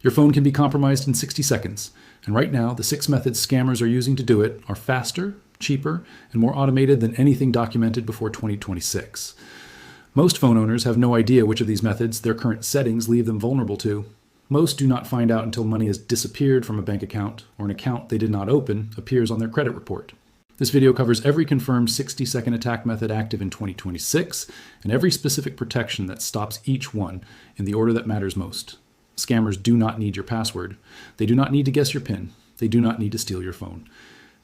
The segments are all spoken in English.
Your phone can be compromised in 60 seconds, and right now the 6 methods scammers are using to do it are faster, cheaper, and more automated than anything documented before 2026. Most phone owners have no idea which of these methods their current settings leave them vulnerable to. Most do not find out until money has disappeared from a bank account or an account they did not open appears on their credit report. This video covers every confirmed 60-second attack method active in 2026 and every specific protection that stops each one in the order that matters most. Scammers do not need your password. They do not need to guess your PIN. They do not need to steal your phone.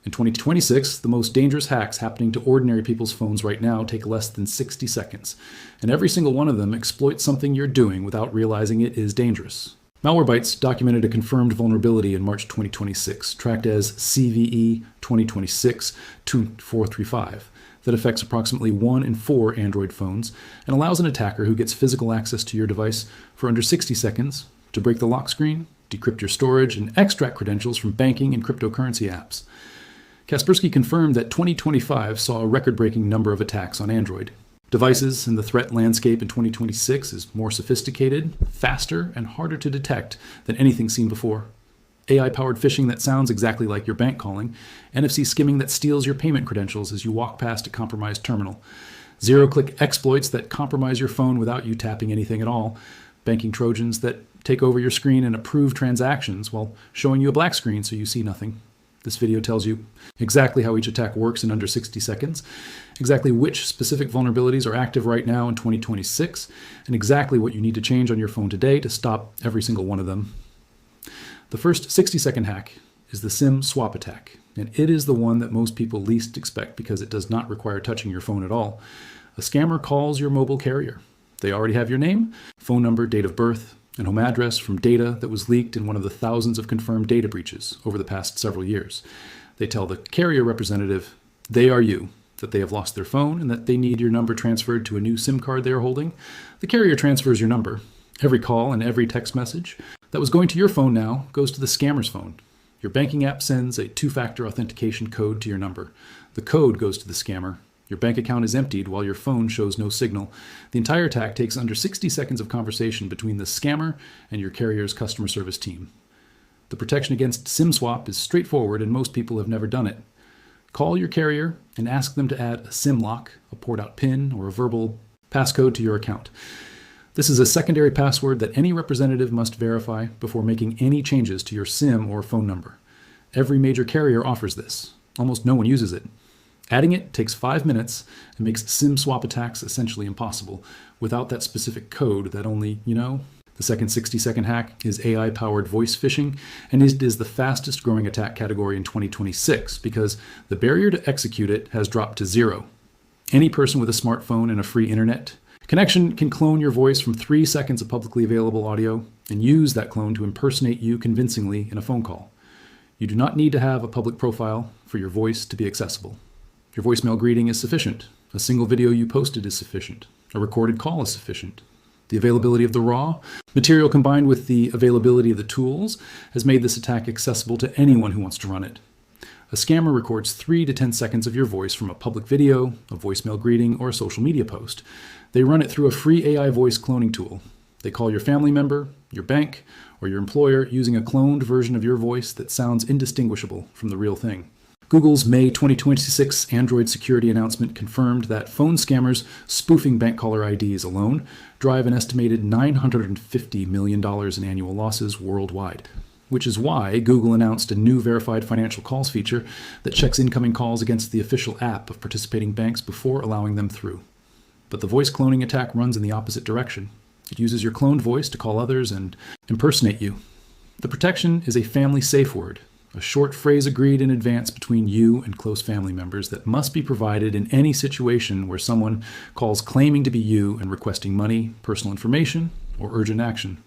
In 2026, the most dangerous hacks happening to ordinary people's phones right now take less than 60 seconds, and every single one of them exploits something you're doing without realizing it is dangerous. Malwarebytes documented a confirmed vulnerability in March 2026, tracked as CVE 2026-2435, that affects approximately 1 in 4 Android phones and allows an attacker who gets physical access to your device for under 60 seconds to break the lock screen, decrypt your storage, and extract credentials from banking and cryptocurrency apps. Kaspersky confirmed that 2025 saw a record-breaking number of attacks on Android. Devices and the threat landscape in 2026 is more sophisticated, faster, and harder to detect than anything seen before. AI-powered phishing that sounds exactly like your bank calling, NFC skimming that steals your payment credentials as you walk past a compromised terminal, zero-click exploits that compromise your phone without you tapping anything at all, banking Trojans that take over your screen and approve transactions while showing you a black screen so you see nothing. This video tells you exactly how each attack works in under 60 seconds, exactly which specific vulnerabilities are active right now in 2026, and exactly what you need to change on your phone today to stop every single one of them. The first 60-second hack is the SIM swap attack, and it is the one that most people least expect because it does not require touching your phone at all. A scammer calls your mobile carrier. They already have your name, phone number, date of birth, and home address from data that was leaked in one of the thousands of confirmed data breaches over the past several years. They tell the carrier representative they are you, that they have lost their phone, and that they need your number transferred to a new SIM card they are holding. The carrier transfers your number. Every call and every text message that was going to your phone now goes to the scammer's phone. Your banking app sends a 2-factor authentication code to your number. The code goes to the scammer. Your bank account is emptied while your phone shows no signal. The entire attack takes under 60 seconds of conversation between the scammer and your carrier's customer service team. The protection against SIM swap is straightforward and most people have never done it. Call your carrier and ask them to add a SIM lock, a poured-out PIN, or a verbal passcode to your account. This is a secondary password that any representative must verify before making any changes to your SIM or phone number. Every major carrier offers this. Almost no one uses it. Adding it takes 5 minutes and makes SIM swap attacks essentially impossible without that specific code that only you know. The second 60-second hack is AI-powered voice phishing, and it is the fastest growing attack category in 2026 because the barrier to execute it has dropped to 0. Any person with a smartphone and a free internet connection can clone your voice from 3 seconds of publicly available audio and use that clone to impersonate you convincingly in a phone call. You do not need to have a public profile for your voice to be accessible. Your voicemail greeting is sufficient. A single video you posted is sufficient. A recorded call is sufficient. The availability of the raw material combined with the availability of the tools has made this attack accessible to anyone who wants to run it. A scammer records 3 to 10 seconds of your voice from a public video, a voicemail greeting, or a social media post. They run it through a free AI voice cloning tool. They call your family member, your bank, or your employer using a cloned version of your voice that sounds indistinguishable from the real thing. Google's May 2026 Android security announcement confirmed that phone scammers spoofing bank caller IDs alone drive an estimated $950 million in annual losses worldwide, which is why Google announced a new verified financial calls feature that checks incoming calls against the official app of participating banks before allowing them through. But the voice cloning attack runs in the opposite direction. It uses your cloned voice to call others and impersonate you. The protection is a family safe word, a short phrase agreed in advance between you and close family members that must be provided in any situation where someone calls claiming to be you and requesting money, personal information, or urgent action.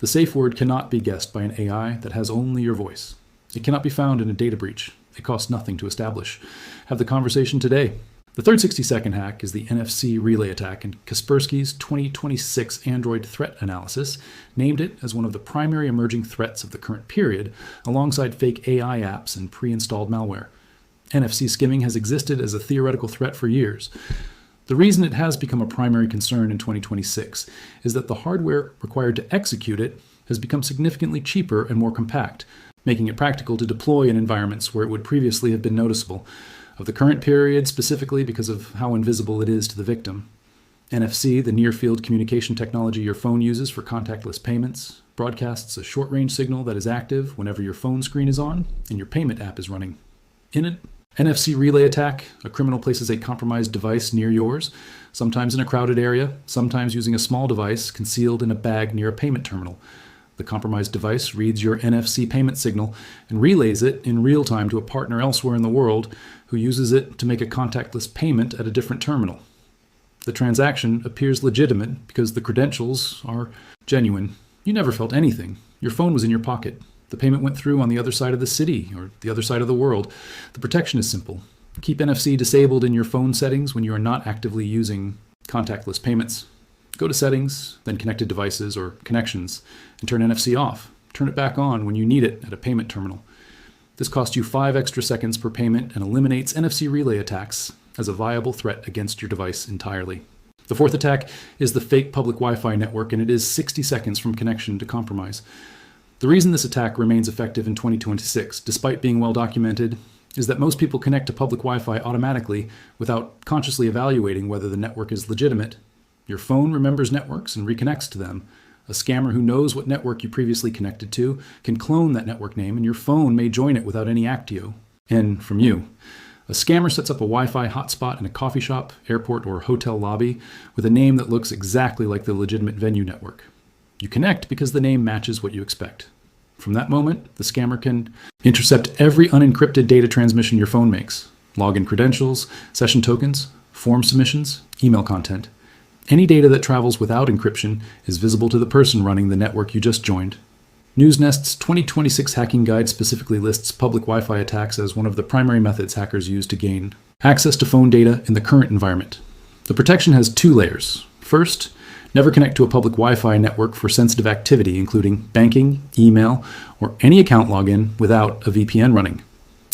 The safe word cannot be guessed by an AI that has only your voice. It cannot be found in a data breach. It costs nothing to establish. Have the conversation today. The third 60-second hack is the NFC relay attack, and Kaspersky's 2026 Android threat analysis named it as one of the primary emerging threats of the current period, alongside fake AI apps and pre-installed malware. NFC skimming has existed as a theoretical threat for years. The reason it has become a primary concern in 2026 is that the hardware required to execute it has become significantly cheaper and more compact, making it practical to deploy in environments where it would previously have been noticeable, of the current period specifically because of how invisible it is to the victim. NFC, the near-field communication technology your phone uses for contactless payments, broadcasts a short-range signal that is active whenever your phone screen is on and your payment app is running. In an NFC relay attack, a criminal places a compromised device near yours, sometimes in a crowded area, sometimes using a small device concealed in a bag near a payment terminal. The compromised device reads your NFC payment signal and relays it in real time to a partner elsewhere in the world who uses it to make a contactless payment at a different terminal. The transaction appears legitimate because the credentials are genuine. You never felt anything. Your phone was in your pocket. The payment went through on the other side of the city or the other side of the world. The protection is simple. Keep NFC disabled in your phone settings when you are not actively using contactless payments. Go to Settings, then Connected Devices or Connections, and turn NFC off. Turn it back on when you need it at a payment terminal. This costs you 5 extra seconds per payment and eliminates NFC relay attacks as a viable threat against your device entirely. The fourth attack is the fake public Wi-Fi network, and it is 60 seconds from connection to compromise. The reason this attack remains effective in 2026, despite being well documented, is that most people connect to public Wi-Fi automatically without consciously evaluating whether the network is legitimate. Your phone remembers networks and reconnects to them. A scammer who knows what network you previously connected to can clone that network name, and your phone may join it without any actio. And from you. A scammer sets up a Wi-Fi hotspot in a coffee shop, airport, or hotel lobby with a name that looks exactly like the legitimate venue network. You connect because the name matches what you expect. From that moment, the scammer can intercept every unencrypted data transmission your phone makes: login credentials, session tokens, form submissions, email content. Any data that travels without encryption is visible to the person running the network you just joined. Newsnest's 2026 hacking guide specifically lists public Wi-Fi attacks as one of the primary methods hackers use to gain access to phone data in the current environment. The protection has 2 layers. First, never connect to a public Wi-Fi network for sensitive activity, including banking, email, or any account login without a VPN running.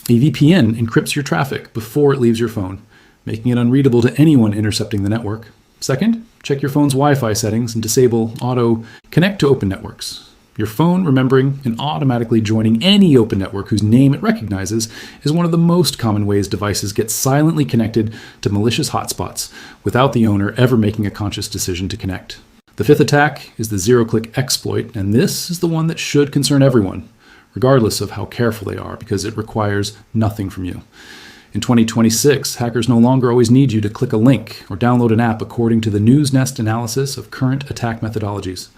A VPN encrypts your traffic before it leaves your phone, making it unreadable to anyone intercepting the network. Second, check your phone's Wi-Fi settings and disable auto connect to open networks. Your phone remembering and automatically joining any open network whose name it recognizes is one of the most common ways devices get silently connected to malicious hotspots without the owner ever making a conscious decision to connect. The fifth attack is the zero-click exploit, and this is the one that should concern everyone, regardless of how careful they are, because it requires nothing from you. In 2026, hackers no longer always need you to click a link or download an app according to the Newsnest analysis of current attack methodologies.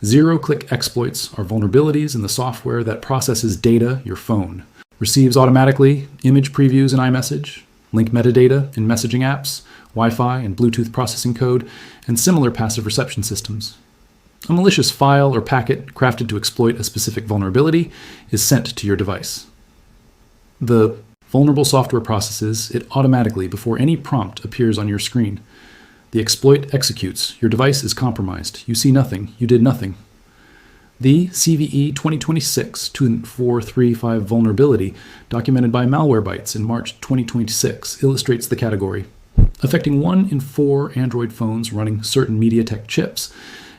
Zero-click exploits are vulnerabilities in the software that processes data your phone, receives automatically image previews in iMessage, link metadata in messaging apps, Wi-Fi and Bluetooth processing code, and similar passive reception systems. A malicious file or packet crafted to exploit a specific vulnerability is sent to your device. The vulnerable software processes it automatically before any prompt appears on your screen. The exploit executes. Your device is compromised. You see nothing. You did nothing. The CVE 2026-2435 vulnerability, documented by Malwarebytes in March 2026, illustrates the category. Affecting 1 in 4 Android phones running certain MediaTek chips,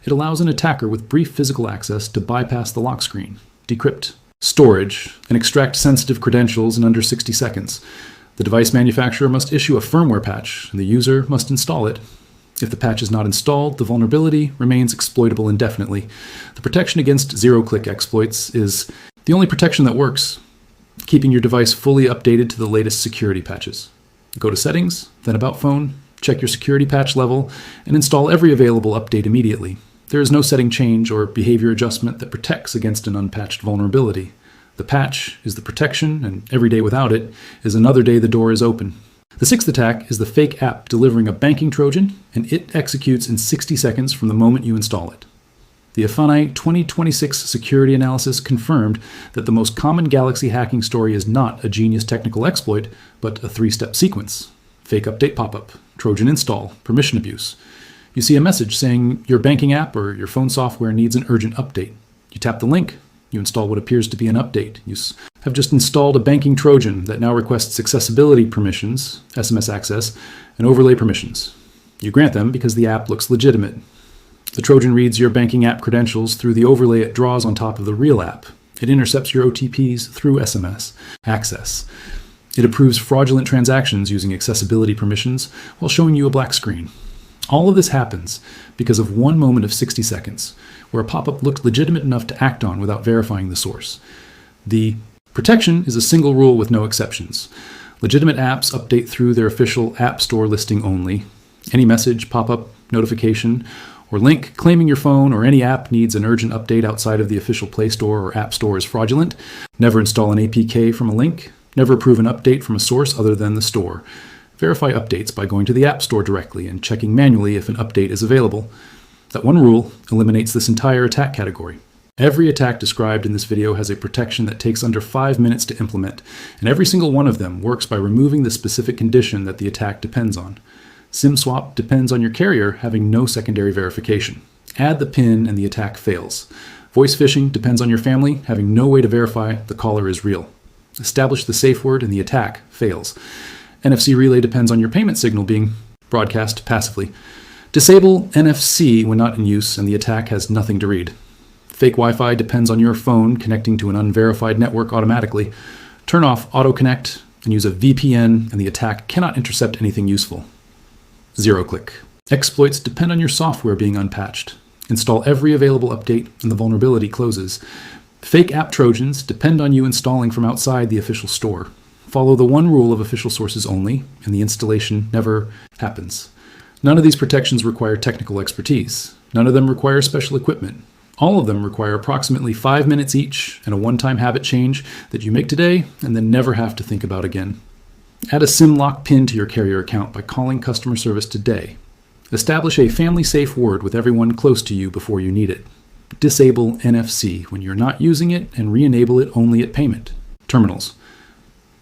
it allows an attacker with brief physical access to bypass the lock screen, decrypt storage, and extract sensitive credentials in under 60 seconds. The device manufacturer must issue a firmware patch, and the user must install it. If the patch is not installed, the vulnerability remains exploitable indefinitely. The protection against zero-click exploits is the only protection that works, keeping your device fully updated to the latest security patches. Go to Settings, then About Phone, check your security patch level, and install every available update immediately. There is no setting change or behavior adjustment that protects against an unpatched vulnerability. The patch is the protection, and every day without it is another day the door is open. The sixth attack is the fake app delivering a banking Trojan, and it executes in 60 seconds from the moment you install it. The Afani 2026 security analysis confirmed that the most common Galaxy hacking story is not a genius technical exploit, but a 3-step sequence. Fake update pop-up, Trojan install, permission abuse. You see a message saying your banking app or your phone software needs an urgent update. You tap the link. You install what appears to be an update. You have just installed a banking Trojan that now requests accessibility permissions, SMS access, and overlay permissions. You grant them because the app looks legitimate. The Trojan reads your banking app credentials through the overlay it draws on top of the real app. It intercepts your OTPs through SMS access. It approves fraudulent transactions using accessibility permissions while showing you a black screen. All of this happens because of one moment of 60 seconds, where a pop-up looked legitimate enough to act on without verifying the source. The protection is a single rule with no exceptions. Legitimate apps update through their official App Store listing only. Any message, pop-up, notification, or link claiming your phone or any app needs an urgent update outside of the official Play Store or App Store is fraudulent. Never install an APK from a link. Never approve an update from a source other than the store. Verify updates by going to the App Store directly and checking manually if an update is available. That one rule eliminates this entire attack category. Every attack described in this video has a protection that takes under 5 minutes to implement, and every single one of them works by removing the specific condition that the attack depends on. SIM swap depends on your carrier having no secondary verification. Add the PIN and the attack fails. Voice phishing depends on your family having no way to verify the caller is real. Establish the safe word and the attack fails. NFC relay depends on your payment signal being broadcast passively. Disable NFC when not in use and the attack has nothing to read. Fake Wi-Fi depends on your phone connecting to an unverified network automatically. Turn off auto connect and use a VPN and the attack cannot intercept anything useful. Zero click. Exploits depend on your software being unpatched. Install every available update and the vulnerability closes. Fake app Trojans depend on you installing from outside the official store. Follow the one rule of official sources only, and the installation never happens. None of these protections require technical expertise. None of them require special equipment. All of them require approximately 5 minutes each and a one-time habit change that you make today and then never have to think about again. Add a SIM lock PIN to your carrier account by calling customer service today. Establish a family-safe word with everyone close to you before you need it. Disable NFC when you're not using it and re-enable it only at payment. Terminals.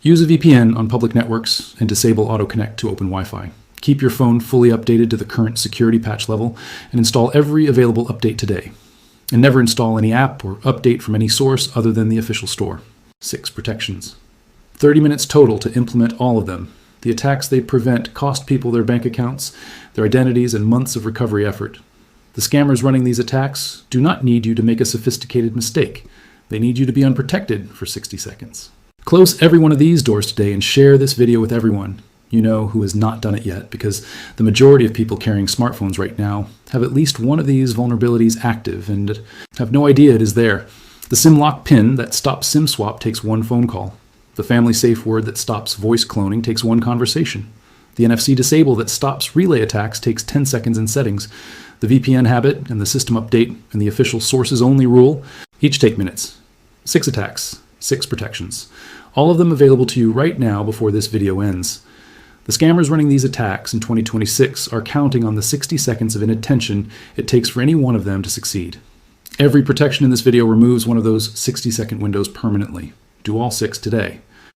Use a VPN on public networks and disable auto-connect to open Wi-Fi. Keep your phone fully updated to the current security patch level and install every available update today. And never install any app or update from any source other than the official store. 6 protections. 30 minutes total to implement all of them. The attacks they prevent cost people their bank accounts, their identities, and months of recovery effort. The scammers running these attacks do not need you to make a sophisticated mistake. They need you to be unprotected for 60 seconds. Close every one of these doors today and share this video with everyone you know who has not done it yet, because the majority of people carrying smartphones right now have at least one of these vulnerabilities active and have no idea it is there. The SIM lock PIN that stops SIM swap takes one phone call. The family safe word that stops voice cloning takes one conversation. The NFC disable that stops relay attacks takes 10 seconds in settings. The VPN habit and the system update and the official sources only rule each take minutes. 6 attacks, 6 protections. All of them available to you right now before this video ends. The scammers running these attacks in 2026 are counting on the 60 seconds of inattention it takes for any one of them to succeed. Every protection in this video removes one of those 60-second windows permanently. Do all 6 today.